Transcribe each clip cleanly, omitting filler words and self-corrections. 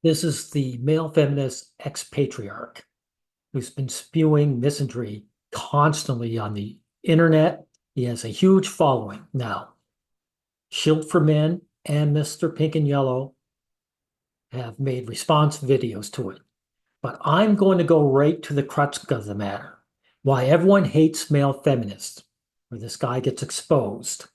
This is the male feminist ex-patriarch who's been spewing misandry constantly on the internet. He has a huge following now. Shield for Men and Mr. Pink and Yellow have made response videos to it. But I'm going to go right to the crux of the matter. Why everyone hates male feminists, where this guy gets exposed.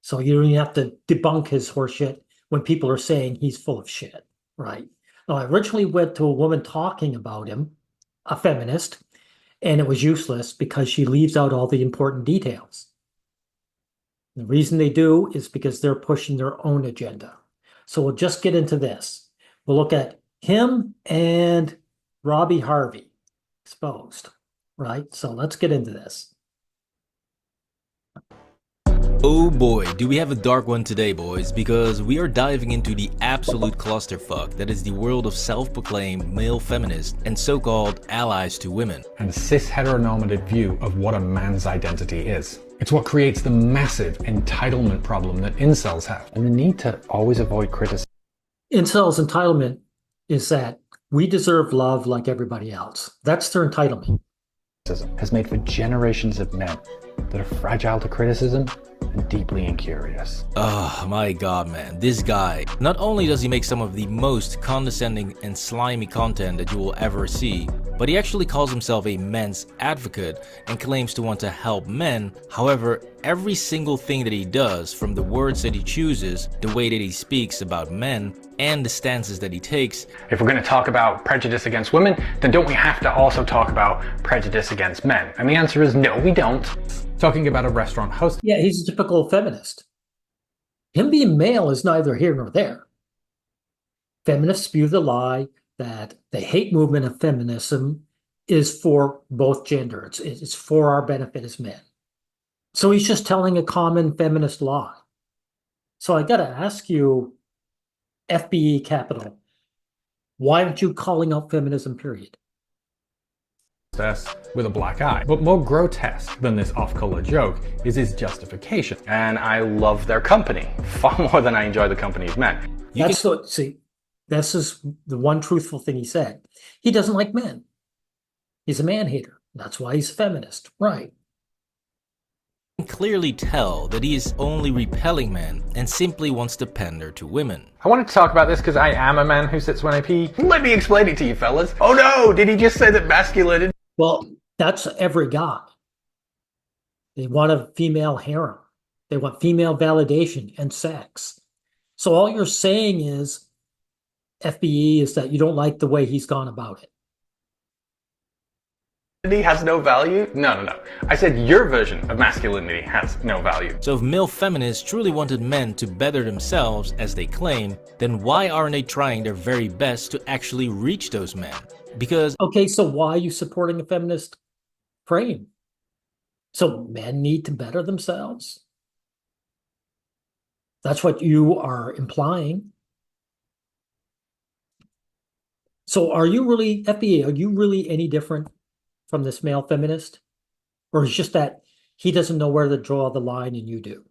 So you don't even have to debunk his horseshit when people are saying he's full of shit, right? Now, I originally went to a woman talking about him, a feminist, and it was useless because she leaves out all the important details. The reason they do is because they're pushing their own agenda. So we'll just get into this. We'll look at him and Robbie Harvey exposed, right? So let's get into this. Oh boy, do we have a dark one today, boys, because we are diving into the absolute clusterfuck that is the world of self-proclaimed male feminists and so-called allies to women. And cis heteronormative view of what a man's identity is. It's what creates the massive entitlement problem that incels have. And the need to always avoid criticism. Incels' entitlement is that we deserve love like everybody else. That's their entitlement. Has made for generations of men that are fragile to criticism and deeply incurious. Oh my god, man, this guy. Not only does he make some of the most condescending and slimy content that you will ever see, but he actually calls himself a men's advocate and claims to want to help men. However, every single thing that he does, from the words that he chooses, the way that he speaks about men, and the stances that he takes. If we're going to talk about prejudice against women, then don't we have to also talk about prejudice against men? And the answer is no, we don't. Talking about a restaurant host. Yeah, he's a typical feminist. Him being male is neither here nor there. Feminists spew the lie that the hate movement of feminism is for both genders. It's for our benefit as men. So he's just telling a common feminist lie. So I got to ask you, FBE capital, why aren't you calling out feminism, period? With a black eye. But more grotesque than this off-color joke is his justification. And I love their company far more than I enjoy the company of men. See, this is the one truthful thing he said. He doesn't like men. He's a man-hater. That's why he's a feminist, right? You can clearly tell that he is only repelling men and simply wants to pander to women. I wanted to talk about this because I am a man who sits when I pee. Let me explain it to you fellas. Oh no, did he just say that masculinity? Well, that's every guy. They want a female harem. They want female validation and sex. So all you're saying is, FBE, is that you don't like the way he's gone about it. Has no value? No. I said your version of masculinity has no value. So if male feminists truly wanted men to better themselves, as they claim, then why aren't they trying their very best to actually reach those men? Because... Okay, so why are you supporting a feminist frame? So men need to better themselves? That's what you are implying. So are you really, FBA, are you really any different from this male feminist? Or is it just that he doesn't know where to draw the line and you do?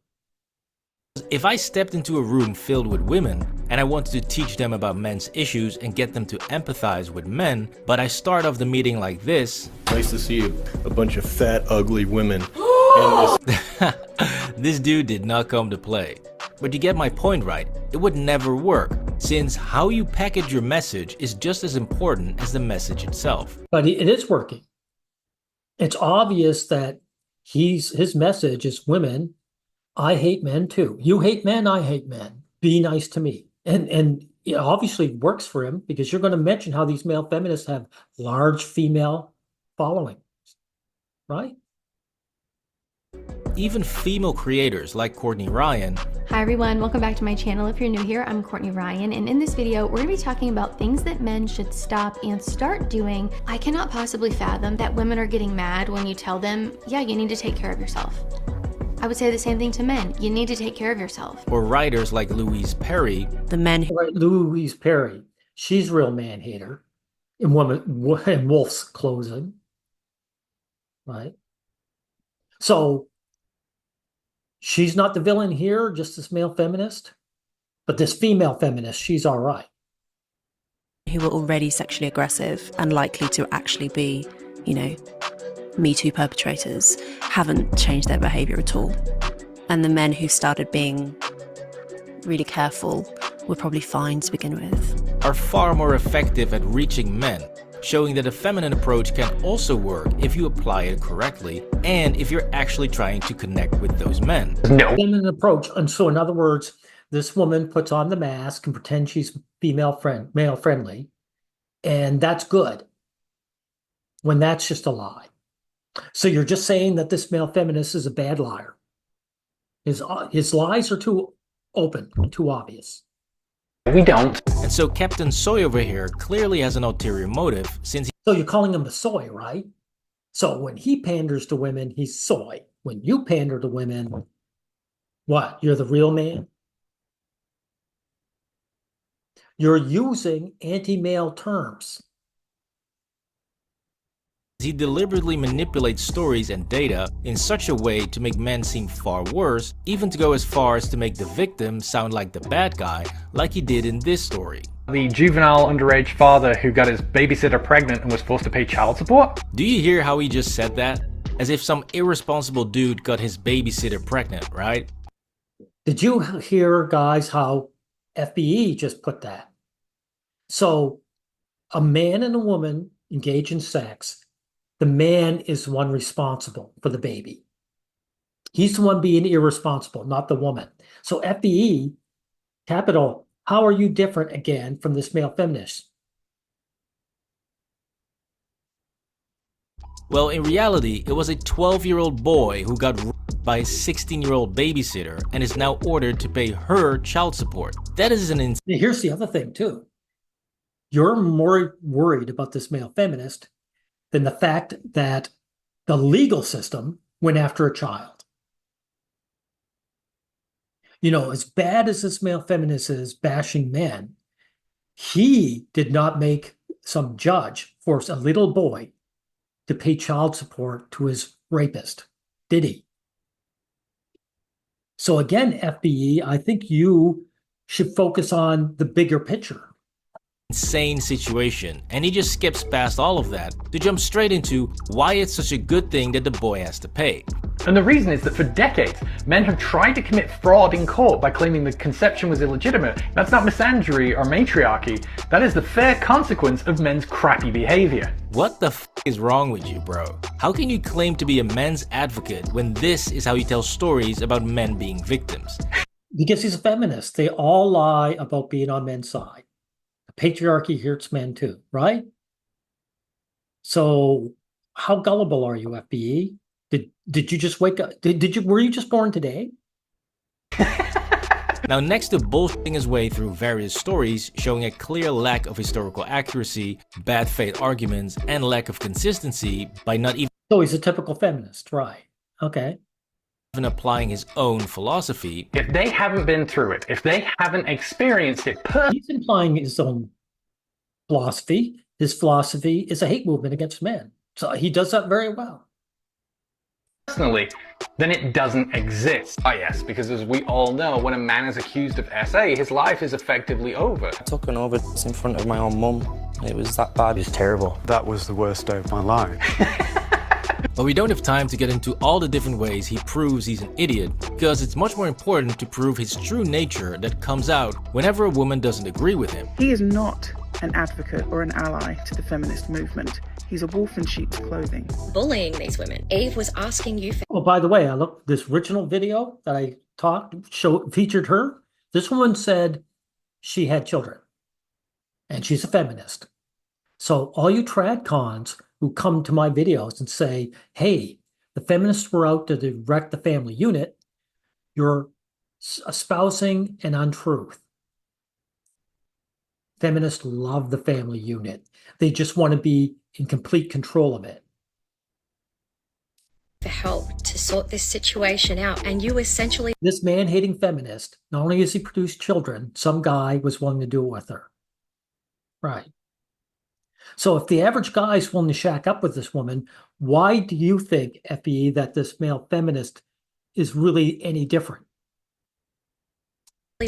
If I stepped into a room filled with women and I wanted to teach them about men's issues and get them to empathize with men, but I start off the meeting like this. Nice to see a bunch of fat, ugly women. This dude did not come to play. But you get my point, right? It would never work, since how you package your message is just as important as the message itself. But it is working. It's obvious that his message is women, I hate men too. You hate men, I hate men. Be nice to me. And it obviously works for him because you're going to mention how these male feminists have large female following, right? Even female creators like Courtney Ryan. Hi everyone, welcome back to my channel. If you're new here, I'm Courtney Ryan, and in this video, we're gonna be talking about things that men should stop and start doing. I cannot possibly fathom that women are getting mad when you tell them, yeah, you need to take care of yourself. I would say the same thing to men. You need to take care of yourself. Or writers like Louise Perry. The men who... Right, Louise Perry. She's a real man-hater in wolf's clothing, right? So she's not the villain here, just this male feminist. But this female feminist, she's all right. who were already sexually aggressive and likely to actually be, you know, Me Too perpetrators, haven't changed their behaviour at all. And the men who started being really careful were probably fine to begin with. Are far more effective at reaching men, showing that a feminine approach can also work if you apply it correctly and if you're actually trying to connect with those men. No. Feminine approach, and so in other words, this woman puts on the mask and pretends she's male friendly, and that's good. When that's just a lie. So you're just saying that this male feminist is a bad liar. His lies are too open, too obvious. We don't. And so Captain Soy over here clearly has an ulterior motive, since So you're calling him a soy, right? So when he panders to women, he's soy. When you pander to women, what? You're the real man? You're using anti-male terms. he deliberately manipulates stories and data in such a way to make men seem far worse, even to go as far as to make the victim sound like the bad guy, like he did in this story. The juvenile underage father who got his babysitter pregnant and was forced to pay child support? Do you hear how he just said that? As if some irresponsible dude got his babysitter pregnant, right? Did you hear, guys, how FBE just put that? So a man and a woman engage in sex. The man is the one responsible for the baby. He's the one being irresponsible, not the woman. So FBE, capital, how are you different again from this male feminist? Well, in reality, it was a 12-year-old boy who got raped by a 16-year-old babysitter and is now ordered to pay her child support. That is an Here's the other thing, too. You're more worried about this male feminist than the fact that the legal system went after a child. You know, as bad as this male feminist is bashing men, he did not make some judge force a little boy to pay child support to his rapist, did he? So again, FBE, I think you should focus on the bigger picture. insane situation, and he just skips past all of that to jump straight into why it's such a good thing that the boy has to pay. And the reason is that for decades, men have tried to commit fraud in court by claiming the conception was illegitimate. That's not misandry or matriarchy. That is the fair consequence of men's crappy behavior. What the f is wrong with you, bro? How can you claim to be a men's advocate when this is how you tell stories about men being victims? Because he's a feminist. They all lie about being on men's side. Patriarchy hurts men too, right? So how gullible are you, FBE? Did you just wake up? Were you just born today? Now, next to bullshitting his way through various stories showing a clear lack of historical accuracy, bad faith arguments, and lack of consistency by not even So he's a typical feminist, right? Okay. applying his own philosophy. If they haven't been through it, if they haven't experienced it personally, He's implying his own philosophy. His philosophy is a hate movement against men. So he does that very well. then it doesn't exist. Ah yes, because as we all know, when a man is accused of SA, his life is effectively over. I took an overdose in front of my own mum. It was that bad. It was terrible. That was the worst day of my life. But we don't have time to get into all the different ways he proves he's an idiot, because it's much more important to prove his true nature that comes out whenever a woman doesn't agree with him. He is not an advocate or an ally to the feminist movement. He's a wolf in sheep's clothing. Bullying these women. Eve was asking you for... Oh, by the way, I looked this original video that I featured her. This woman said she had children and she's a feminist. So all you trad cons who come to my videos and say, hey, the feminists were out to direct the family unit, you're espousing an untruth. Feminists love the family unit. They just want to be in complete control of it. for help to sort this situation out, and you essentially... This man-hating feminist, not only has he produced children, some guy was willing to do it with her. Right. So if the average guy is willing to shack up with this woman, why do you think, FBE, that this male feminist is really any different?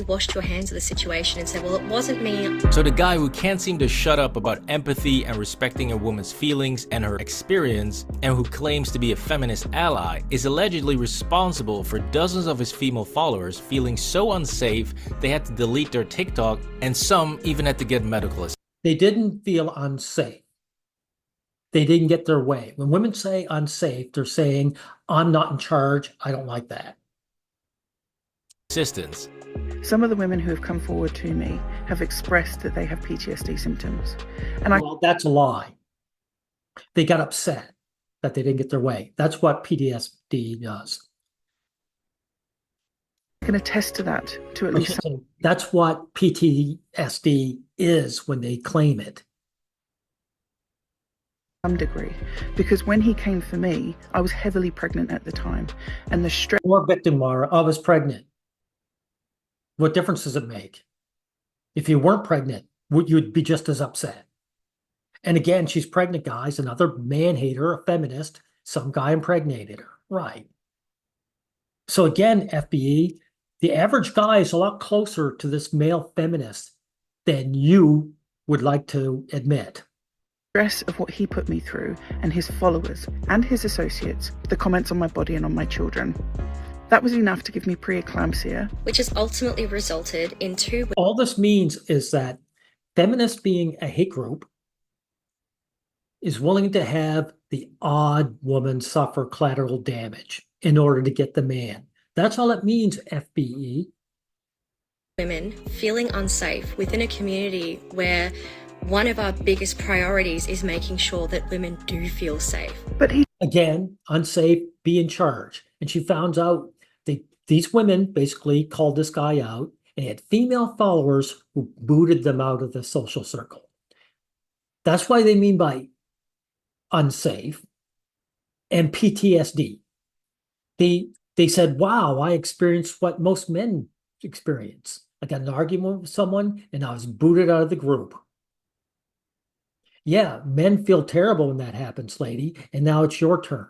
washed your hands of the situation and said, well, it wasn't me. So the guy who can't seem to shut up about empathy and respecting a woman's feelings and her experience, and who claims to be a feminist ally, is allegedly responsible for dozens of his female followers feeling so unsafe they had to delete their TikTok, and some even had to get medical assistance. They didn't feel unsafe. They didn't get their way. When women say unsafe, they're saying, I'm not in charge. I don't like that. Some of the women who have come forward to me have expressed that they have PTSD symptoms. And well, that's a lie. They got upset that they didn't get their way. That's what PTSD does. I can attest to that to at least some. That's what PTSD is when they claim it. Some degree, because when he came for me, I was heavily pregnant at the time, and the stress. Or victim, Mara, I was pregnant. What difference does it make? If you weren't pregnant, you'd be just as upset. And again, she's pregnant, guys. Another man-hater, a feminist. Some guy impregnated her. Right. So again, FBE, the average guy is a lot closer to this male feminist than you would like to admit. Stress of what he put me through, and his followers and his associates, the comments on my body and on my children. That was enough to give me preeclampsia. Which has ultimately resulted in two... All this means is that feminists, being a hate group, is willing to have the odd woman suffer collateral damage in order to get the man. That's all it means, FBE. Women feeling unsafe within a community where one of our biggest priorities is making sure that women do feel safe. But he... Again, unsafe, be in charge. And she found out these women basically called this guy out, and he had female followers who booted them out of the social circle. That's why they mean by unsafe and PTSD. They said, wow, I experienced what most men experience. I got in an argument with someone and I was booted out of the group. Yeah, men feel terrible when that happens, lady, and now it's your turn.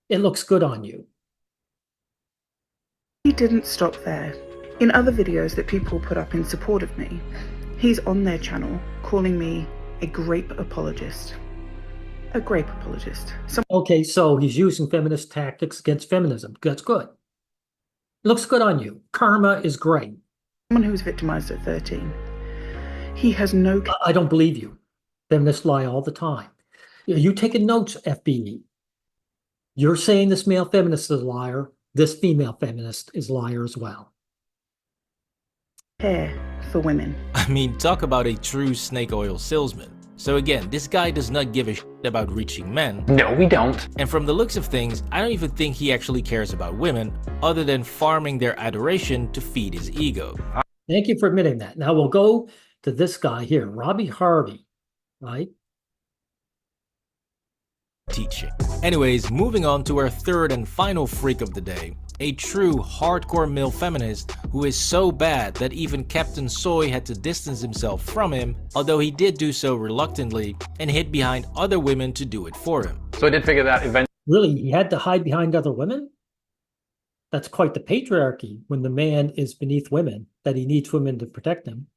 It looks good on you. He didn't stop there. In other videos that people put up in support of me, he's on their channel calling me a grape apologist. A grape apologist. Okay, so he's using feminist tactics against feminism. That's good. Looks good on you. Karma is great. Someone who was victimized at 13. He has no... I don't believe you. Feminists lie all the time. You taking notes, FBE. You're saying this male feminist is a liar. This female feminist is a liar as well. Care for women. I mean, talk about a true snake oil salesman. So again, this guy does not give a shit about reaching men. No, we don't. And from the looks of things, I don't even think he actually cares about women, other than farming their adoration to feed his ego. Thank you for admitting that. Now we'll go to this guy here, Robbie Harvey, right? Teaching. Anyways, moving on to our third and final freak of the day. A true hardcore male feminist who is so bad that even Captain Soy had to distance himself from him, although he did do so reluctantly and hid behind other women to do it for him. So I did figure that eventually... Really, he had to hide behind other women? That's quite the patriarchy when the man is beneath women, that he needs women to protect him.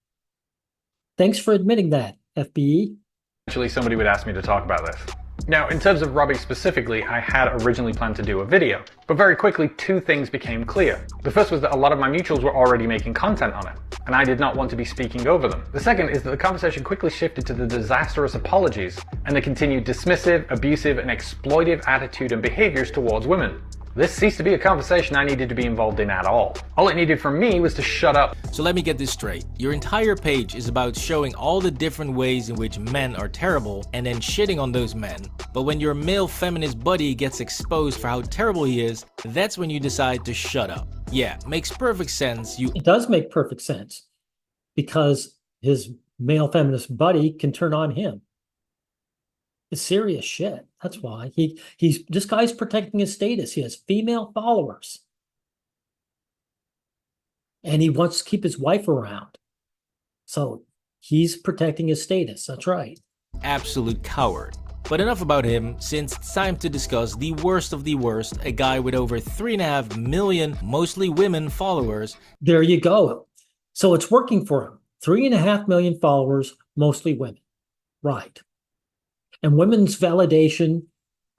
Thanks for admitting that, FBE. Eventually somebody would ask me to talk about this. Now, in terms of Robbie specifically, I had originally planned to do a video, but very quickly two things became clear. The first was that a lot of my mutuals were already making content on it, and I did not want to be speaking over them. The second is that the conversation quickly shifted to the disastrous apologies and the continued dismissive, abusive, and exploitive attitude and behaviors towards women. This ceased to be a conversation I needed to be involved in at all. All it needed from me was to shut up. So let me get this straight. Your entire page is about showing all the different ways in which men are terrible and then shitting on those men. But when your male feminist buddy gets exposed for how terrible he is, that's when you decide to shut up. Yeah, makes perfect sense. It does make perfect sense because his male feminist buddy can turn on him. It's serious shit. That's why this guy's protecting his status. He has female followers. And he wants to keep his wife around. So he's protecting his status. That's right. Absolute coward. But enough about him, since it's time to discuss the worst of the worst, a guy with over 3.5 million, mostly women, followers. There you go. So it's working for him. 3.5 million followers, mostly women. Right. And women's validation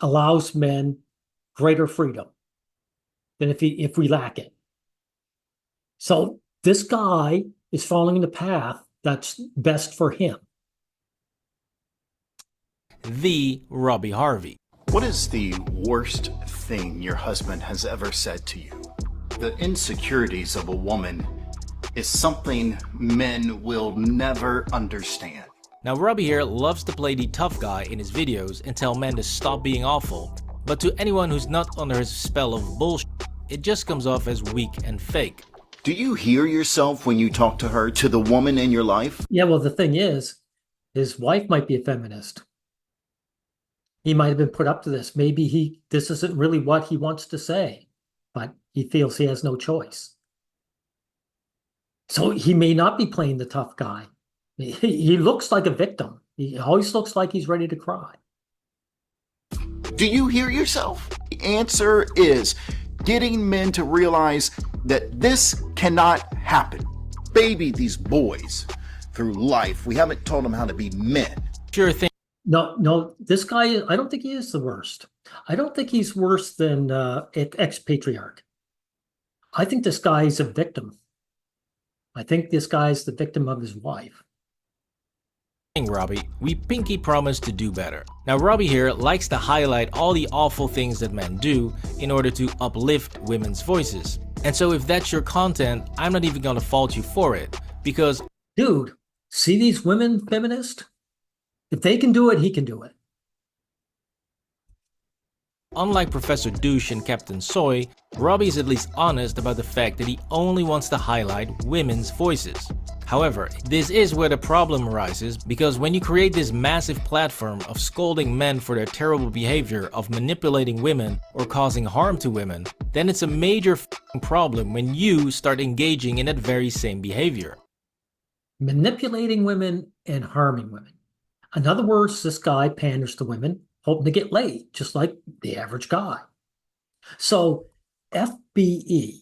allows men greater freedom than if we lack it. So this guy is following the path that's best for him. The Robbie Harvey. What is the worst thing your husband has ever said to you? The insecurities of a woman is something men will never understand. Now Robbie here loves to play the tough guy in his videos and tell men to stop being awful, but to anyone who's not under his spell of bullshit, it just comes off as weak and fake. Do you hear yourself when you talk to her, to the woman in your life? Yeah, well, the thing is, his wife might be a feminist. He might have been put up to this. Maybe this isn't really what he wants to say, but he feels he has no choice. So he may not be playing the tough guy. He looks like a victim. He always looks like he's ready to cry. Do you hear yourself? The answer is getting men to realize that this cannot happen. Baby these boys through life. We haven't taught them how to be men. Sure thing. No, this guy, I don't think he is the worst. I don't think he's worse than ex-patriarch. I think this guy is a victim. I think this guy's the victim of his wife. Robbie, we pinky promise to do better. Now Robbie here likes to highlight all the awful things that men do in order to uplift women's voices. And so if that's your content, I'm not even gonna fault you for it, because dude, see these women feminists? If they can do it, he can do it. unlike Professor Douche and Captain Soy, Robbie is at least honest about the fact that he only wants to highlight women's voices. However, this is where the problem arises, because when you create this massive platform of scolding men for their terrible behavior of manipulating women or causing harm to women, then it's a major problem when you start engaging in that very same behavior. Manipulating women and harming women. In other words, this guy panders to women, hoping to get laid, just like the average guy. So, FBE,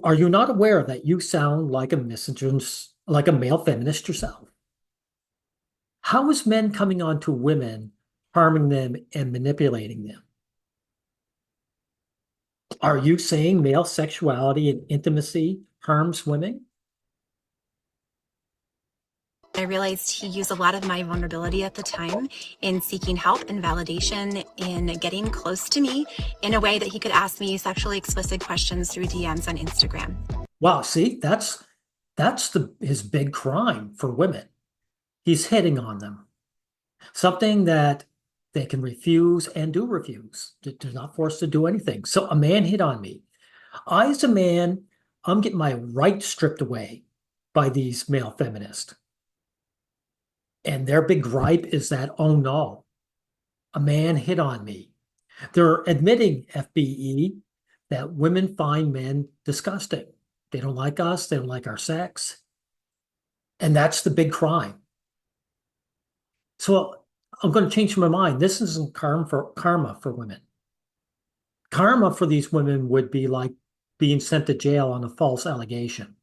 are you not aware that you sound like a misogynist, like a male feminist yourself? How is men coming on to women, harming them and manipulating them? Are you saying male sexuality and intimacy harms women? I realized he used a lot of my vulnerability at the time in seeking help and validation in getting close to me in a way that he could ask me sexually explicit questions through DMs on Instagram. Wow, see, that's his big crime for women. He's hitting on them. Something that they can refuse and do refuse. They're not forced to do anything. So a man hit on me. I, as a man, I'm getting my rights stripped away by these male feminists. And their big gripe is that, oh no, a man hit on me. They're admitting, FBE, that women find men disgusting. They don't like us. They don't like our sex. And that's the big crime. So I'm going to change my mind. This isn't karma for women. Karma for these women would be like being sent to jail on a false allegation.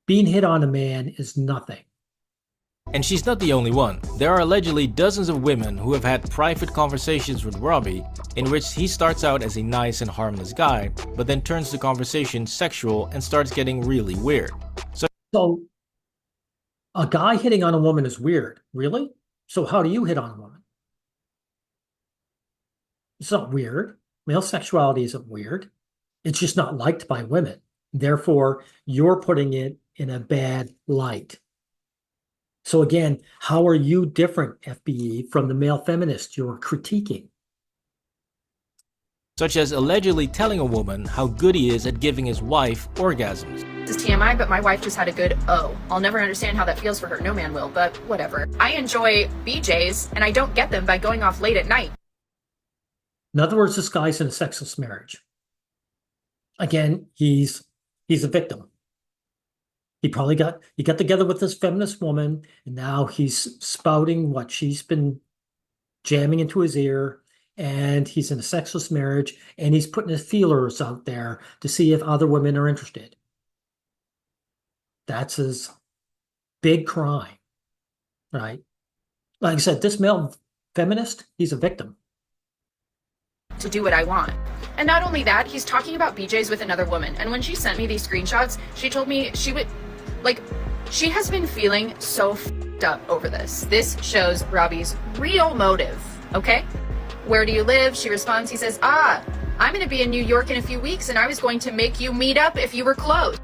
Being hit on a man is nothing. And she's not the only one. There are allegedly dozens of women who have had private conversations with Robbie in which he starts out as a nice and harmless guy, but then turns the conversation sexual and starts getting really weird. So a guy hitting on a woman is weird. Really? So how do you hit on a woman? It's not weird. Male sexuality isn't weird. It's just not liked by women. Therefore, you're putting it in a bad light. So again, how are you different, FBE, from the male feminist you're critiquing? Such as allegedly telling a woman how good he is at giving his wife orgasms. This is TMI, but my wife just had a good O. I'll never understand how that feels for her. No man will, but whatever. I enjoy BJs, and I don't get them by going off late at night. In other words, this guy's in a sexless marriage. Again, he's a victim. He got together with this feminist woman, and now he's spouting what she's been jamming into his ear, and he's in a sexless marriage, and he's putting his feelers out there to see if other women are interested. That's his big crime, right? Like I said, this male feminist, he's a victim. To do what I want. And not only that, he's talking about BJ's with another woman. And when she sent me these screenshots, she told me she would, like, she has been feeling so f***ed up over this. This shows Robbie's real motive, okay? Where do you live? She responds, he says, I'm going to be in New York in a few weeks and I was going to make you meet up if you were close.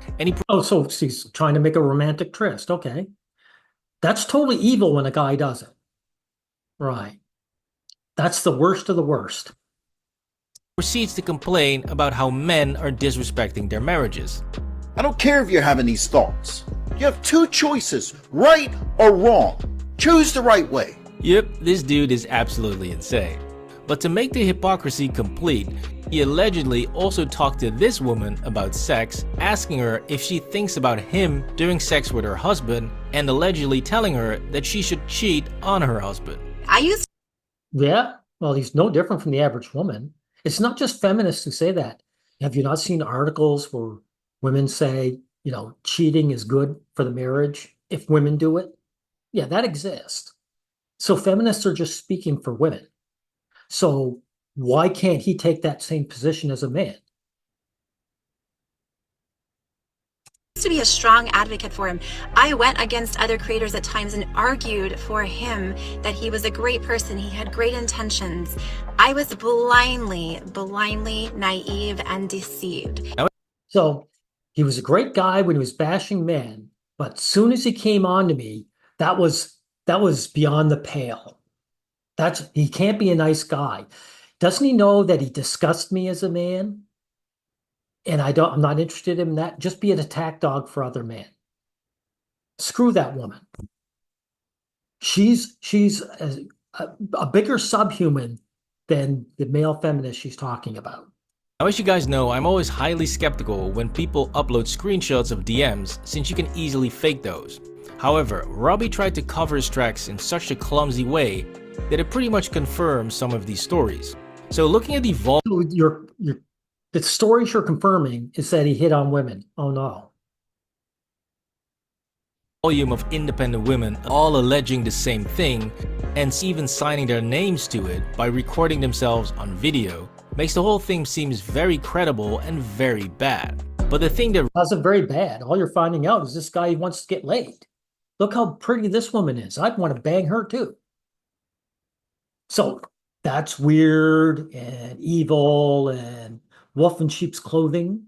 Oh, so she's trying to make a romantic tryst. Okay. That's totally evil when a guy does it. Right. That's the worst of the worst. Proceeds to complain about how men are disrespecting their marriages. I don't care if you're having these thoughts. You have two choices, right or wrong. Choose the right way. Yep, this dude is absolutely insane. But to make the hypocrisy complete, he allegedly also talked to this woman about sex, asking her if she thinks about him during sex with her husband, and allegedly telling her that she should cheat on her husband. Yeah, well, he's no different from the average woman. It's not just feminists who say that. Have you not seen articles where women say, you know, cheating is good for the marriage if women do it? Yeah, that exists. So feminists are just speaking for women. So why can't he take that same position as a man? To be a strong advocate for him. I went against other creators at times and argued for him that he was a great person. He had great intentions. I was blindly naive and deceived. So he was a great guy when he was bashing men, but as soon as he came on to me, that was beyond the pale. He can't be a nice guy. Doesn't he know that he disgusts me as a man? And I'm not interested in that. Just be an attack dog for other men. Screw that woman. She's a bigger subhuman than the male feminist she's talking about. Now, as you guys know, I'm always highly skeptical when people upload screenshots of DMs, since you can easily fake those. However, Robbie tried to cover his tracks in such a clumsy way that it pretty much confirms some of these stories. So looking at the the stories you're confirming is that he hit on women. Oh no. Volume of independent women all alleging the same thing, and even signing their names to it by recording themselves on video, makes the whole thing seems very credible and very bad. But the thing that wasn't very bad. All you're finding out is this guy wants to get laid. Look how pretty this woman is. I'd want to bang her too. So that's weird and evil and wolf in sheep's clothing.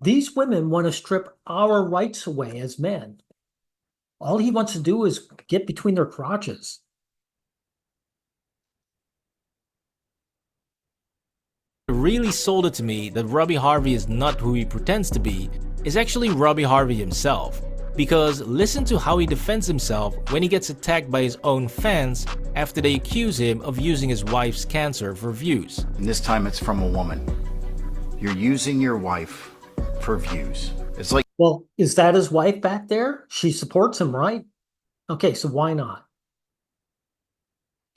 These women want to strip our rights away as men. All he wants to do is get between their crotches. really sold it to me that Robbie Harvey is not who he pretends to be is actually Robbie Harvey himself. Because listen to how he defends himself when he gets attacked by his own fans after they accuse him of using his wife's cancer for views. And this time it's from a woman. You're using your wife for views. It's like, well, is that his wife back there? She supports him, right? Okay, so why not?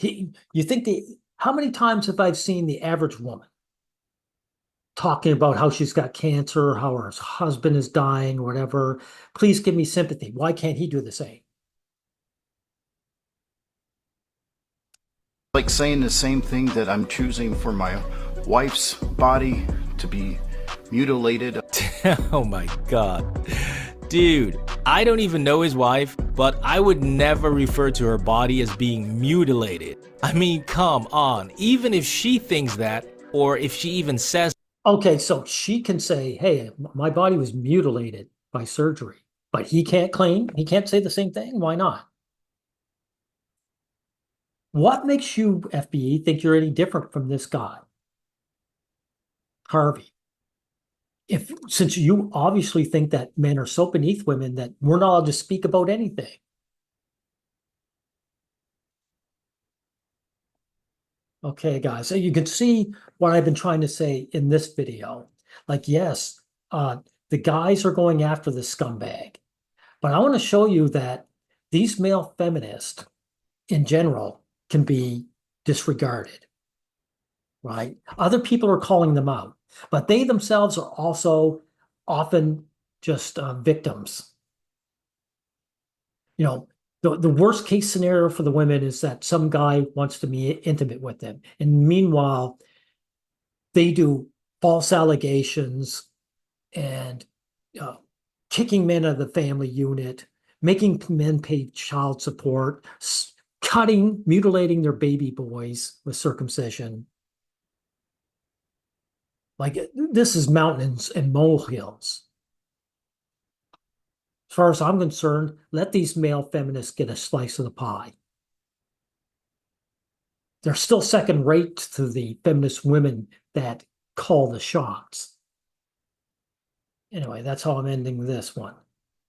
You think how many times have I seen the average woman talking about how she's got cancer, how her husband is dying, whatever? Please give me sympathy. Why can't he do the same? like saying the same thing that I'm choosing for my wife's body to be mutilated. Oh my god. Dude, I don't even know his wife, but I would never refer to her body as being mutilated. I mean, come on. Even if she thinks that, or if she even says... Okay, so she can say, hey, my body was mutilated by surgery, but he can't say the same thing? Why not? What makes you, FBE, think you're any different from this guy, Harvey? Since you obviously think that men are so beneath women that we're not allowed to speak about anything. Okay, guys, so you can see what I've been trying to say in this video. Like, yes, the guys are going after the scumbag, but I want to show you that these male feminists in general can be disregarded, right? Other people are calling them out, but they themselves are also often just victims. You know, the worst case scenario for the women is that some guy wants to be intimate with them. And meanwhile, they do false allegations and kicking men out of the family unit, making men pay child support, mutilating their baby boys with circumcision. Like, this is mountains and molehills. As far as I'm concerned, let these male feminists get a slice of the pie. They're still second rate to the feminist women that call the shots. Anyway, that's how I'm ending this one.